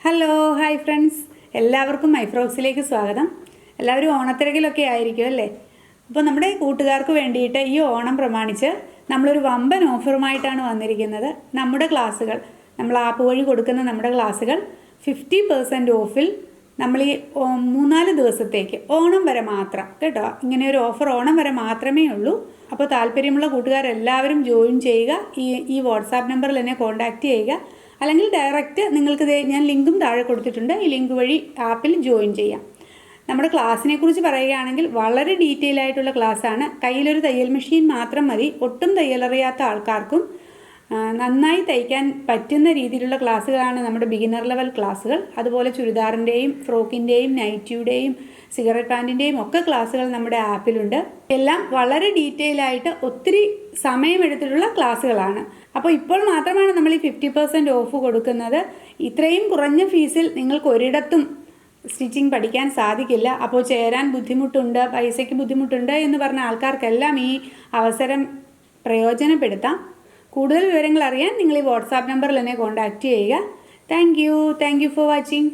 Hello hi friends, എല്ലാവർക്കും മൈഫ്രോക്സിലേക്ക് സ്വാഗതം. എല്ലാവരും ഓണത്തിരക്കിലൊക്കെ ആയിരിക്കും അല്ലേ? അപ്പോൾ നമ്മുടെ കൂട്ടുകാർക്ക് വേണ്ടിയിട്ട് ഈ ഓണം പ്രമാണിച്ച് നമ്മളൊരു വമ്പൻ ഓഫറുമായിട്ടാണ് വന്നിരിക്കുന്നത്. നമ്മുടെ ക്ലാസ്സുകൾ, നമ്മൾ ആപ്പ് വഴി കൊടുക്കുന്ന നമ്മുടെ ക്ലാസ്സുകൾ 50% ഓഫിൽ നമ്മൾ ഈ 3-4 ദിവസത്തേക്ക് ഓണം വരെ മാത്രം കേട്ടോ. ഇങ്ങനെ ഒരു ഓഫർ ഓണം വരെ മാത്രമേ ഉള്ളൂ. അപ്പോൾ താല്പര്യമുള്ള കൂട്ടുകാരെല്ലാവരും ജോയിൻ ചെയ്യുക. ഈ വാട്സാപ്പ് നമ്പറിൽ എന്നെ കോൺടാക്റ്റ് ചെയ്യുക. അല്ലെങ്കിൽ ഡയറക്റ്റ് നിങ്ങൾക്ക് ഞാൻ ലിങ്കും താഴെ കൊടുത്തിട്ടുണ്ട്. ഈ ലിങ്ക് വഴി ആപ്പിൽ ജോയിൻ ചെയ്യാം. നമ്മുടെ ക്ലാസ്സിനെ കുറിച്ച് പറയുകയാണെങ്കിൽ വളരെ ഡീറ്റെയിൽ ആയിട്ടുള്ള ക്ലാസ്സാണ്. കയ്യിലൊരു തയ്യൽ മെഷീൻ മാത്രം മതി. ഒട്ടും തയ്യലറിയാത്ത ആൾക്കാർക്കും നന്നായി തയ്ക്കാൻ പറ്റുന്ന രീതിയിലുള്ള ക്ലാസ്സുകളാണ് നമ്മുടെ ബിഗിനർ ലെവൽ ക്ലാസ്സുകൾ. അതുപോലെ ചുരിദാറിൻ്റെയും ഫ്രോക്കിൻ്റെയും നൈറ്റിയുടെയും സിഗരറ്റ് പാൻറ്റിൻ്റെയും ഒക്കെ ക്ലാസ്സുകൾ നമ്മുടെ ആപ്പിലുണ്ട്. എല്ലാം വളരെ ഡീറ്റെയിൽ ആയിട്ട് ഒത്തിരി സമയമെടുത്തിട്ടുള്ള ക്ലാസ്സുകളാണ്. അപ്പോൾ ഇപ്പോൾ മാത്രമാണ് നമ്മൾ ഈ 50% ഓഫ് കൊടുക്കുന്നത്. ഇത്രയും കുറഞ്ഞ ഫീസിൽ നിങ്ങൾക്ക് ഒരിടത്തും സ്റ്റിച്ചിങ് പഠിക്കാൻ സാധിക്കില്ല. അപ്പോൾ ചേരാൻ ബുദ്ധിമുട്ടുണ്ട്, പൈസയ്ക്ക് ബുദ്ധിമുട്ടുണ്ട് എന്ന് പറഞ്ഞ ആൾക്കാർക്കെല്ലാം ഈ അവസരം പ്രയോജനപ്പെടുത്താം. കൂടുതൽ വിവരങ്ങൾ അറിയാൻ നിങ്ങൾ ഈ വാട്സാപ്പ് നമ്പറിൽ എന്നെ കോൺടാക്റ്റ് ചെയ്യുക. Thank you for watching.